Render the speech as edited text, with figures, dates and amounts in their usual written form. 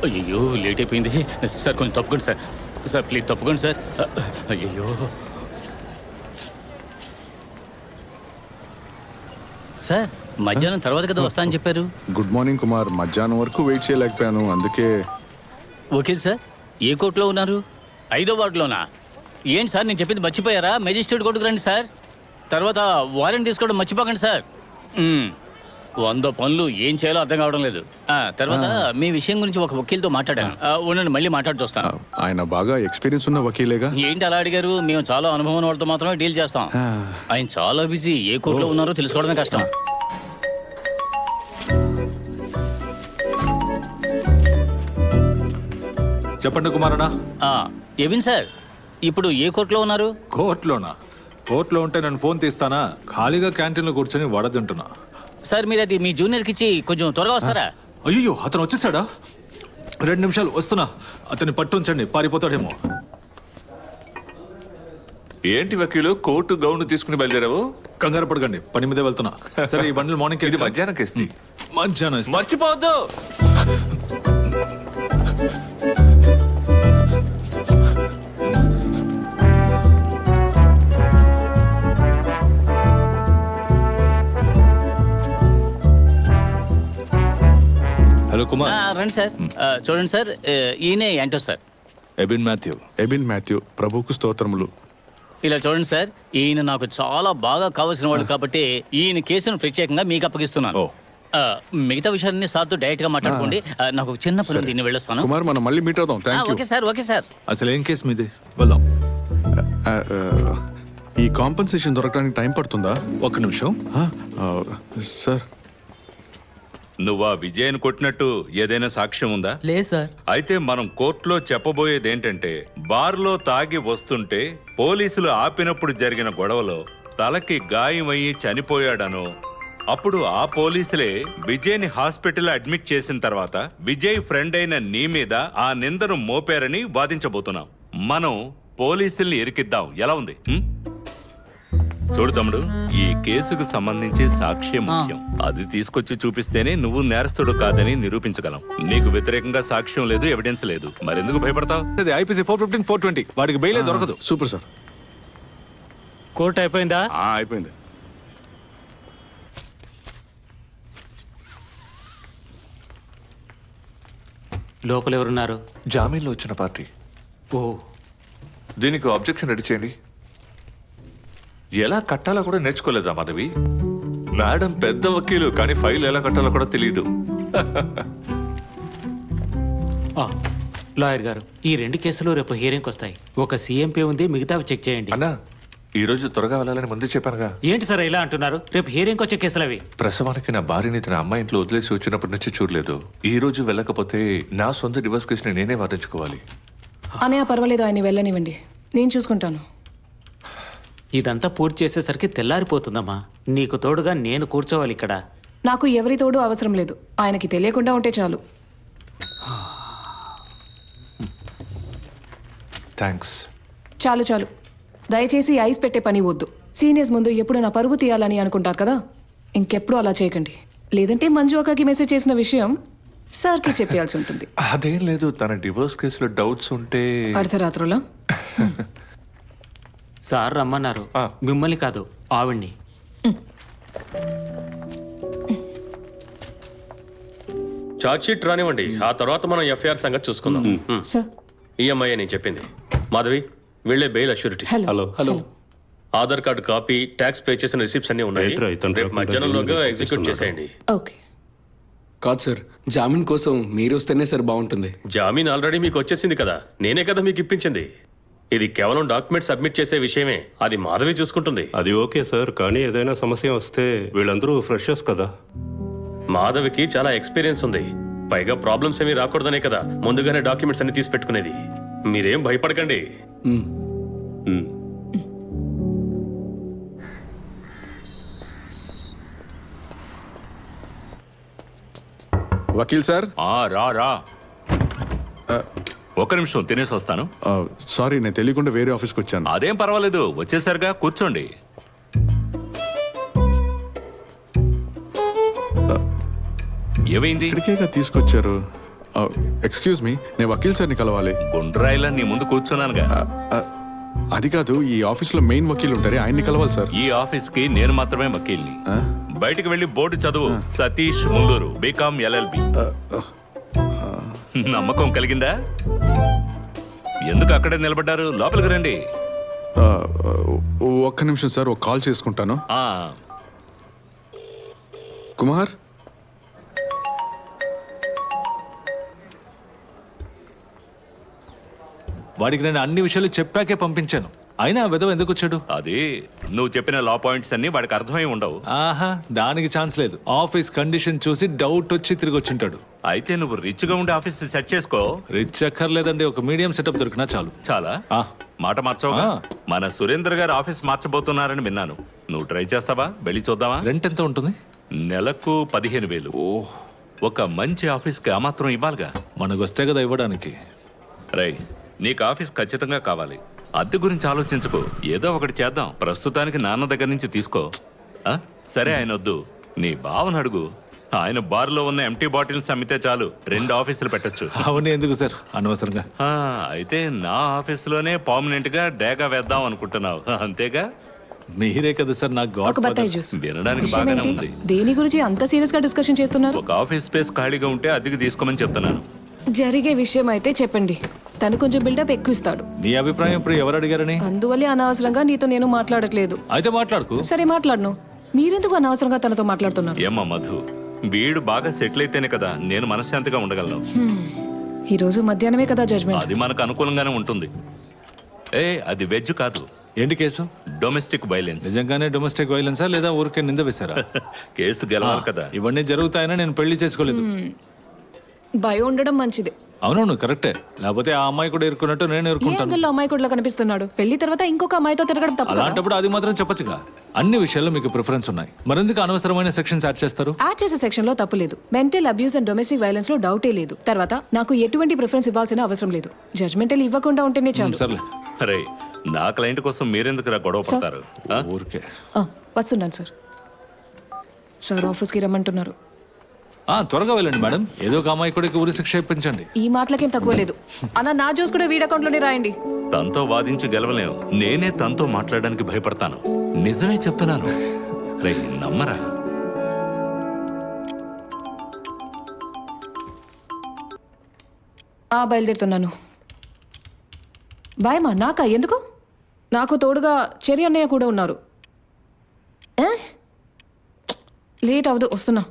అయ్యో లేట్ అయిపోయింది సార్, కొంచెం తప్పుకోండి సార్. సార్ ప్లీజ్ తప్పుకోండి సార్. అయ్యో సార్, మధ్యాహ్నం తర్వాత కదా వస్తా అని చెప్పారు. Good morning Kumar. మధ్యాహ్నం వరకు వెయిట్ చేయలేకపోయాను, అందుకే. Okay sir. ఏ కోర్టులో ఉన్నారు? 5వ వార్డులోనా? ఏంటి సార్ నేను చెప్పింది మర్చిపోయారా? మెజిస్ట్రేట్ కోర్టుకు రండి సార్. తర్వాత వారెంట్ తీసుకోవడం మర్చిపోకండి సార్. 100 పనులు ఏం చేయాలో అర్థం కావడం లేదు. తర్వాత మీ విషయం గురించి ఒక వకీల్తో మాట్లాడాను. ఉండండి, మళ్ళీ మాట్లాడి చూస్తాను. ఆయన బాగా ఎక్స్పీరియన్స్ ఉన్న వకీలేగా. ఏంటి అలా అడిగారు? మేము చాలా అనుభవం వాళ్ళతో మాత్రమే డీల్ చేస్తాం. ఆయన చాలా బిజీ, ఏ కోర్టులో ఉన్నారో తెలుసుకోవడమే కష్టం. చెప్పండి కుమారనా. ఎవిన్ సార్, ఇప్పుడు ఏ కోర్టులో ఉన్నారు? కోర్టులోనా? కోర్టులో ఉంటే నేను ఫోన్ తీస్తానా? ఖాళీగా క్యాంటీన్లో కూర్చొని వడదింటున్నా. సార్ మీరు అది మీ జూనియర్కి ఇచ్చి కొంచెం త్వరగా వస్తారా? అయ్యో, అతను వచ్చేసాడా? 2 నిమిషాలు వస్తున్నా. అతన్ని పట్టుంచండి, పారిపోతాడేమో. ఏంటి వకీలు, కోర్టు గౌన్ తీసుకుని బయలుదేరావు? కంగారు పడకండి, పని మీదే వెళ్తున్నా. సరే, ఈ బండిల్ మార్నింగ్ ఇది మధ్యాహ్నం కేస్తి. మధ్యాహ్నం ఇస్తా. మర్చిపోవద్దు. హలో కుమార్. రండి సార్. చూడండి సార్, ఈయనే యాంటో సార్. ఎబిన్ మాథ్యూ. ప్రభువుకు స్తోత్రములు. ఇలా చూడండి సార్, ఈయన నాకు చాలా బాగా కావాల్సిన వాడు కాబట్టి ఈయన కేసును ప్రత్యేకంగా మీకు అప్పగిస్తున్నాను. మిగతా విషయాన్ని సార్తో డైరెక్ట్ గా మాట్లాడుకోండి. నాకు ఒక చిన్న పని దీన్ని వెళ్ళొస్తాను. కుమార్, మనం మళ్ళీ మీట్ అవుదాం. Thank you. Okay sir. Okay sir. అసలు ఏం కేసు మీది? వెళ్దాం. ఈ కాంపన్సేషన్ దొరకడానికి టైం పడుతుందా? 1 నిమిషం. సార్, నువ్వా విజయన్ కొట్టినట్టు ఏదైనా సాక్ష్యం ఉందా? లేదు సార్. అయితే మనం కోర్టులో చెప్పబోయేది ఏంటంటే, బార్లో తాగి వస్తుంటే పోలీసులు ఆపినప్పుడు జరిగిన గొడవలో తలకి గాయమయ్యి చనిపోయాడనో, అప్పుడు ఆ పోలీసులే విజయ్ని హాస్పిటల్ అడ్మిట్ చేసిన తర్వాత విజయ్ ఫ్రెండ్ అయిన నీ మీద ఆ నిందను మోపారని వాదించబోతున్నాం. మనం పోలీసుల్ని ఇరికిద్దాం. ఎలా ఉంది? చూడు తమ్ముడు, ఈ కేసుకు సంబంధించి సాక్ష్యం ముఖ్యం. అది తీసుకొచ్చి చూపిస్తేనే నువ్వు నేరస్తుడు కాదని నిరూపించగలం. నీకు వ్యతిరేకంగా సాక్ష్యం లేదు, ఎవిడెన్స్ లేదు, మరెందుకు భయపడతావు? ఐపీసీ 415, 420 వాడికి బెయిలే దొరకదు. Super sir. కోర్టు అయిపోయిందా? అయిపోయింది. లోపల ఎవరున్నారు? జామీన్లో వచ్చిన పార్టీ. ఓ, దీనికి అబ్జెక్షన్ రెడీ చేయండి. ఎలా కట్టాలో కూడా నేర్చుకోలేదా మాధవి? మేడం పెద్ద వకీలు, కానీ ఫైల్ ఎలా కట్టాలో కూడా తెలియదు. లాయర్ గారు, ఈ 2 కేసులు రేపు హియరింగ్కి వస్తాయి. ఒక సిఎంపీ ఉంది, మిగతావి చెక్ చేయండి. అన్నా, ఈ రోజు త్వరగా వెళ్ళాలని ముందే చెప్పానుగా. ఏంటి సార్ ఇలా అంటున్నారు? రేపు హియరింగ్కి వచ్చే కేసులు అవి. ప్రసవానికి నా భార్యని తన అమ్మాయి ఇంట్లో వదిలేసి వచ్చినప్పటి నుంచి చూడలేదు. ఈ రోజు వెళ్ళకపోతే నా సొంత డివోర్స్ కేసుని నేనే వాదించుకోవాలి. అనయ్య పర్వాలేదు, ఆయన వెళ్ళనివ్వండి, నేను చూసుకుంటాను. ఇదంతా పూర్తి చేసేసరికి తెల్లారిపోతుందమ్మా. నీకు తోడుగా నేను కూర్చోవాలి ఇక్కడ. నాకు ఎవరి తోడు అవసరం లేదు, ఆయనకి తెలియకుండా ఉంటే చాలు. థ్యాంక్స్. చాలు చాలు, దయచేసి ఐస్ పెట్టే పని వద్దు. సీనియర్స్ ముందు ఎప్పుడు నా పరువు తీయాలని అనుకుంటారు కదా, ఇంకెప్పుడు అలా చేయకండి. లేదంటే మంజు అక్కకి మెసేజ్ చేసిన విషయం సార్కి చెప్పాల్సి ఉంటుంది. అదేం లేదు, తన డివోర్స్ కేసులో డౌట్స్ ఉంటే. అర్ధరాత్రులా? సార్ రమ్మన్నారు, మిమ్మల్ని కాదు ఆవిడ్ని. ఛార్జ్ షీట్ రానివ్వండి, ఆ తర్వాత మనం ఎఫ్ఐఆర్ సంగతి చూసుకుందాం. సార్, ఈఎంఐ నేను చెప్పింది. మాధవి, వీళ్ళే bail assurity. Hello hello. Aadhaar card copy, tax pay చేసిన రిసిప్ట్స్ అన్ని ఉన్నాయి. రేపు మధ్యాహ్నంలోగా ఎగ్జిక్యూట్ చేసేయండి. ఓకే. కాదు సార్, జామీన్ కోసం మీరు వస్తేనే సార్ బాగుంటుంది. జామీన్ ఆల్రెడీ మీకు వచ్చేసింది కదా, నేనే కదా మీకు ఇప్పించింది. ఇది కేవలం డాక్యుమెంట్ సబ్మిట్ చేసే విషయమే, అది మాధవి చూసుకుంటుంది. అది ఓకే సార్, కానీ ఏదైనా సమస్య వస్తే వీళ్ళందరూ ఫ్రెషర్స్ కదా. మాధవికి చాలా ఎక్స్పీరియన్స్ ఉంది, పైగా ప్రాబ్లమ్స్ ఏమీ రాకూడదనే కదా ముందుగానే డాక్యుమెంట్స్ అన్ని తీసి పెట్టుకునేది. మీరేం భయపడకండి. వకీల్ సార్. రా రా, 1 నిమిషం తినేసి వస్తాను. సారీ, నేను తెలియకుండా వేరే ఆఫీస్కి వచ్చాను. అదేం పర్వాలేదు, వచ్చేసరిగా కూర్చోండి. ఏమైంది? ఇక్కడికేగా తీసుకొచ్చారు. ఎక్స్క్యూజ్ మీ, నేను వకీల్ సార్ని కలవాలి. గుండ్రాయిలా నీ ముందు కూర్చున్నానుగా. అది కాదు, ఈ ఆఫీస్లో మెయిన్ వకీల్ ఉంటారే, ఆయన్ని కలవాలి సార్. ఈ ఆఫీస్ కి నేను మాత్రమే వకీల్ని. బయటికి వెళ్ళి బోర్డు చదువు. Satish Mulluru, BCom LLB. నమ్మకం కలిగిందా? ఎందుకు అక్కడే నిలబడ్డారు? లోపలికి రండి. ఒక్క నిమిషం సార్, ఒక కాల్ చేసుకుంటాను. ఆ, కుమార్, వాడికి నేను అన్ని విషయాలు చెప్పాకే పంపించాను. అయినా ఆ విధవ ఎందుకు వచ్చాడు? అది నువ్వు చెప్పిన లా పాయింట్స్ అన్ని వాడికి అర్థమై ఉండవు. ఆహా, దానికి ఛాన్స్ లేదు. ఆఫీస్ కండిషన్ చూసి డౌట్ వచ్చి తిరిగి వచ్చింటాడు. అయితే నువ్వు రిచ్ గా ఉండే ఆఫీస్ సెట్ చేసుకో. రిచ్ అక్కర్లేదండి, ఒక మీడియం సెటప్ దొరికినా చాలు. చాలా ఆ. మాట మార్చవుగా. మన సురేంద్ర గారు ఆఫీస్ మార్చబోతున్నారని విన్నాను. నువ్వు ట్రై చేస్తావా? వెళ్ళి చూద్దామా? రెంట్ ఎంత ఉంటుంది? నెలకు 15,000. ఒక మంచి ఆఫీస్కి ఆ మాత్రం ఇవ్వాలిగా. మనకు వస్తే కదా ఇవ్వడానికి. రై, నీకు ఆఫీస్ ఖచ్చితంగా కావాలి. అద్దె గురించి ఆలోచించుకో, ఏదో ఒకటి చేద్దాం. ప్రస్తుతానికి నాన్న దగ్గర నుంచి తీసుకో. ఆ? సరే, ఆయన వద్దు, నీ బావను అడుగు. ఆయన బార్లో ఉన్న ఎంటీ బాటిల్స్ అమ్మితే చాలు, 2 ఆఫీసులు పెట్టొచ్చు. అవన్నీ ఎందుకు సార్ అనవసరంగా? అయితే నా ఆఫీసులోనే పర్మనెంట్ గా డేగా వేద్దాం అనుకుంటున్నావు, అంతేగా? మీరే కదా సార్ నాకు ఒక బత్తాయి జ్యూస్. వినడానికి విషయం బాగానే ఏంటి? ఉంది. దేని గురించి అంత సీరియస్ గా డిస్కషన్ చేస్తున్నారు? ఒక ఆఫీస్ స్పేస్ ఖాళీగా ఉంటే అద్దెకి తీసుకోమని చెప్తున్నాను. జరిగే విషయం అయితే చెప్పండి. తను కొంచెం బిల్డప్ ఎక్కువ ఇస్తాడు. నీ అభిప్రాయం ఇప్పుడు ఎవరు అడిగారని? అందువల్లే అనవసరంగా నీతో నేను మాట్లాడట్లేదు. అయితే మాట్లాడుకు. సరే, మాట్లాడను. మీరెందుకు అనవసరంగా తనతో మాట్లాడుతున్నారు? ఏమ్మా మధు, వీడు బాగా సెటిల్ అయితేనే కదా నేను మనశ్శాంతిగా ఉండగలను. ఈ రోజు మధ్యాహ్నమే కదా జడ్జ్మెంట్. అది మనకు అనుకూలంగానే ఉంటుంది. అది వెజ్ కాదు. ఏంటి కేసు? Domestic violence. నిజంగానే డొమెస్టిక్ వైలెన్సా లేదా ఊరికే నింద వేశారా? కేసు గెలవాలి కదా. ఇవన్నీ జరుగుతాయని నేను పెళ్లి చేసుకోలేదు. భయం ఉండడం మంచిది. అవునవును, కరెక్టే. లేకపోతే ఆ అమ్మాయి కూడా ఇరుక్కున్నట్టు నేను ఏ ఇరుక్కుంటాను. యాంగిల్లో అమ్మాయి కూడా కనిపిస్తున్నాడు? పెళ్లి తర్వాత ఇంకొక అమ్మాయితో తిరగడం తప్పు కదా? అలాంటప్పుడు అది మాత్రం చెప్పొచ్చుగా. అన్ని విషయాల్లో మీకు ప్రిఫరెన్స్ ఉన్నాయి, మరెందుకు అనవసరమైన సెక్షన్స్ యాడ్ చేస్తారు? యాడ్ చేసే సెక్షన్ లో తప్పు లేదు. Mental abuse and domestic violence లో డౌటే లేదు. తర్వాత నాకు ఎటువంటి ప్రిఫరెన్స్ ఇవ్వాల్సిన అవసరం లేదు. జడ్జ్మెంటల్ ఇవ్వకుండా ఉంటేనే చాలు. సర్లే, అరే, నా క్లయింట్ కోసం మీరెందుకు గొడవ పడతారు? ఊరికే. వస్తున్నాను సార్. సార్ ఆఫీస్కి రమ్మంటున్నారు. త్వరగా వెళ్ళండి మేడం. ఏదో ఒక అమ్మాయి కూడా ఊరి శిక్ష ఇప్పించండి. ఈ మాటలకేం తక్కువ లేదు. అన్న, నా జ్యూస్ కూడా వీడి అకౌంట్ లోనే రాయండి. తనతో వాదించి గెలవలేను. నేనే తనతో మాట్లాడడానికి భయపడతాను. నిజమే చెప్తున్నాను. రే, నమ్మరా? బయలుదేరుతున్నాను. బాయ్ మా. నాకా? ఎందుకు? నాకు తోడుగా చెరి అన్నయ్య కూడా ఉన్నారు. లేట్ అవదు, వస్తున్నా.